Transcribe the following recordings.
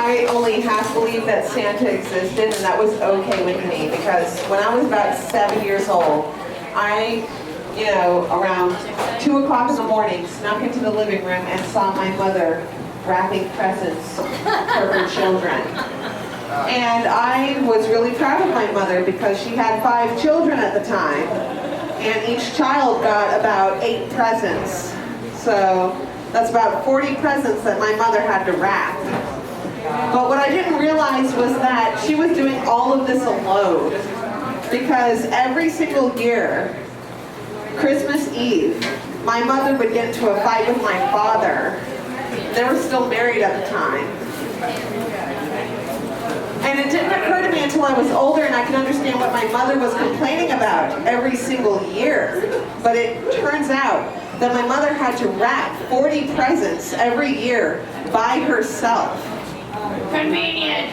I only half believed that Santa existed, and that was okay with me, because when I was about 7 years old, I, around 2 o'clock in the morning, snuck into the living room and saw my mother wrapping presents for her children. And I was really proud of my mother because she had 5 children at the time, and each child got about 8 presents. So that's about 40 presents that my mother had to wrap. But what I didn't realize was that she was doing all of this alone, because every single year, Christmas Eve, my mother would get into a fight with my father. They were still married at the time. And it didn't occur to me until I was older and I could understand what my mother was complaining about every single year. But it turns out that my mother had to wrap 40 presents every year by herself. Convenient.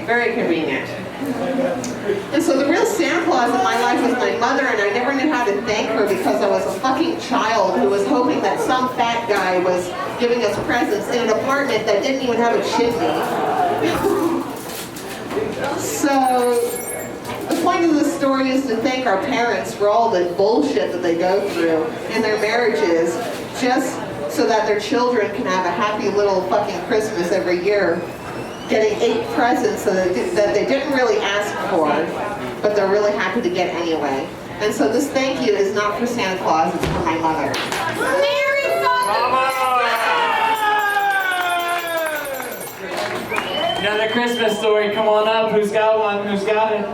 Very convenient. And so the real Santa Claus in my life was my mother, and I never knew how to thank her because I was a fucking child who was hoping that some fat guy was giving us presents in an apartment that didn't even have a chimney. So the point of the story is to thank our parents for all the bullshit that they go through in their marriages, just so that their children can have a happy little fucking Christmas every year, getting 8 presents that they didn't really ask for, but they're really happy to get anyway. And so this thank you is not for Santa Claus, it's for my mother. Merry fucking Another Christmas story, come on up. Who's got one? Who's got it?